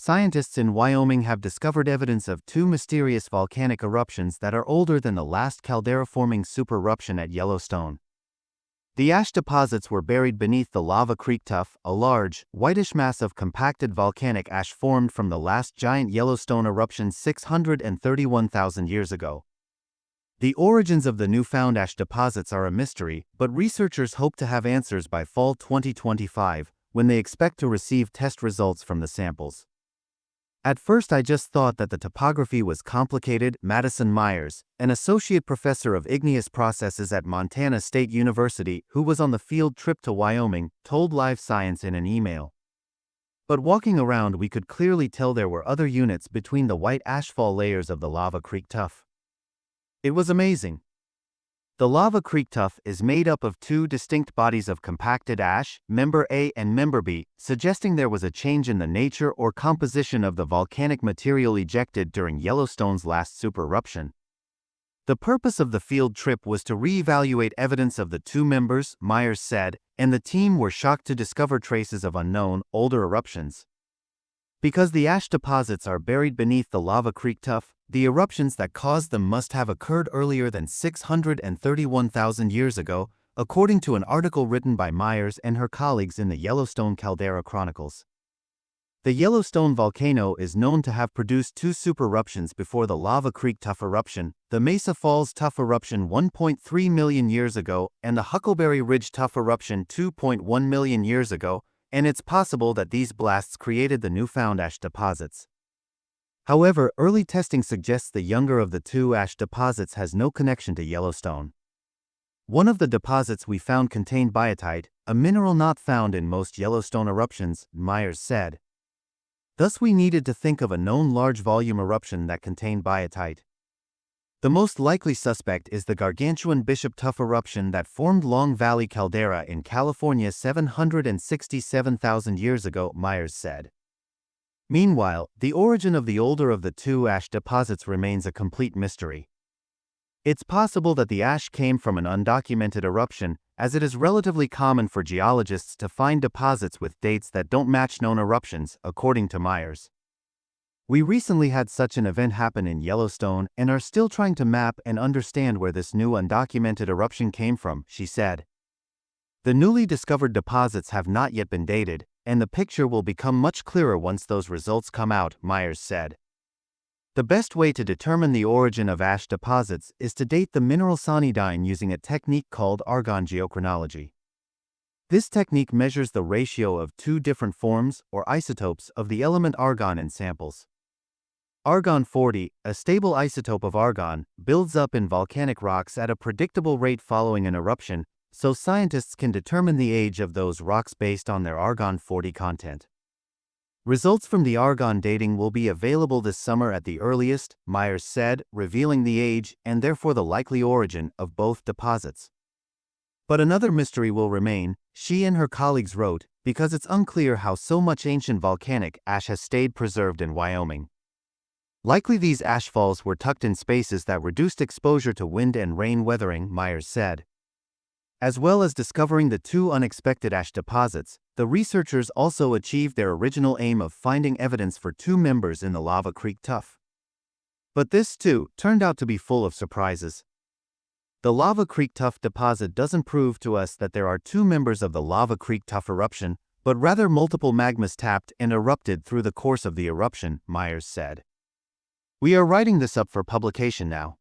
Scientists in Wyoming have discovered evidence of two mysterious volcanic eruptions that are older than the last caldera-forming supereruption at Yellowstone. The ash deposits were buried beneath the lava creek tuff, a large, whitish mass of compacted volcanic ash formed from the last giant Yellowstone eruption 631,000 years ago. The origins of the newfound ash deposits are a mystery, but researchers hope to have answers by fall 2025, when they expect to receive test results from the samples. At first I just thought that the topography was complicated, Madison Myers, an associate professor of igneous processes at Montana State University who was on the field trip to Wyoming, told Live Science in an email. But walking around we could clearly tell there were other units between the white ashfall layers of the lava creek tuff. It was amazing. The lava creek tuff is made up of two distinct bodies of compacted ash, member A and member B, suggesting there was a change in the nature or composition of the volcanic material ejected during Yellowstone's last supereruption. The purpose of the field trip was to re-evaluate evidence of the two members, Myers said, and the team were shocked to discover traces of unknown, older eruptions. Because the ash deposits are buried beneath the lava creek tuff, the eruptions that caused them must have occurred earlier than 631,000 years ago, according to an article written by Myers and her colleagues in the Yellowstone Caldera Chronicles. The Yellowstone volcano is known to have produced two supereruptions before the Lava Creek Tuff eruption, the Mesa Falls Tuff eruption 1.3 million years ago and the Huckleberry Ridge Tuff eruption 2.1 million years ago, and it's possible that these blasts created the newfound ash deposits. However, early testing suggests the younger of the two ash deposits has no connection to Yellowstone. One of the deposits we found contained biotite, a mineral not found in most Yellowstone eruptions, Myers said. Thus we needed to think of a known large-volume eruption that contained biotite. The most likely suspect is the gargantuan Bishop Tuff eruption that formed Long Valley Caldera in California 767,000 years ago, Myers said. Meanwhile, the origin of the older of the two ash deposits remains a complete mystery. It's possible that the ash came from an undocumented eruption, as it is relatively common for geologists to find deposits with dates that don't match known eruptions, according to Myers. We recently had such an event happen in Yellowstone and are still trying to map and understand where this new undocumented eruption came from, she said. The newly discovered deposits have not yet been dated, and the picture will become much clearer once those results come out, Myers said. The best way to determine the origin of ash deposits is to date the mineral sonidine using a technique called argon geochronology. This technique measures the ratio of two different forms, or isotopes, of the element argon in samples. Argon-40, a stable isotope of argon, builds up in volcanic rocks at a predictable rate following an eruption, so scientists can determine the age of those rocks based on their argon-40 content. Results from the argon dating will be available this summer at the earliest, Myers said, revealing the age and therefore the likely origin of both deposits. But another mystery will remain, she and her colleagues wrote, because it's unclear how so much ancient volcanic ash has stayed preserved in Wyoming. Likely these ashfalls were tucked in spaces that reduced exposure to wind and rain weathering, Myers said. As well as discovering the two unexpected ash deposits, the researchers also achieved their original aim of finding evidence for two members in the Lava Creek Tuff. But this, too, turned out to be full of surprises. The Lava Creek Tuff deposit doesn't prove to us that there are two members of the Lava Creek Tuff eruption, but rather multiple magmas tapped and erupted through the course of the eruption, Myers said. We are writing this up for publication now.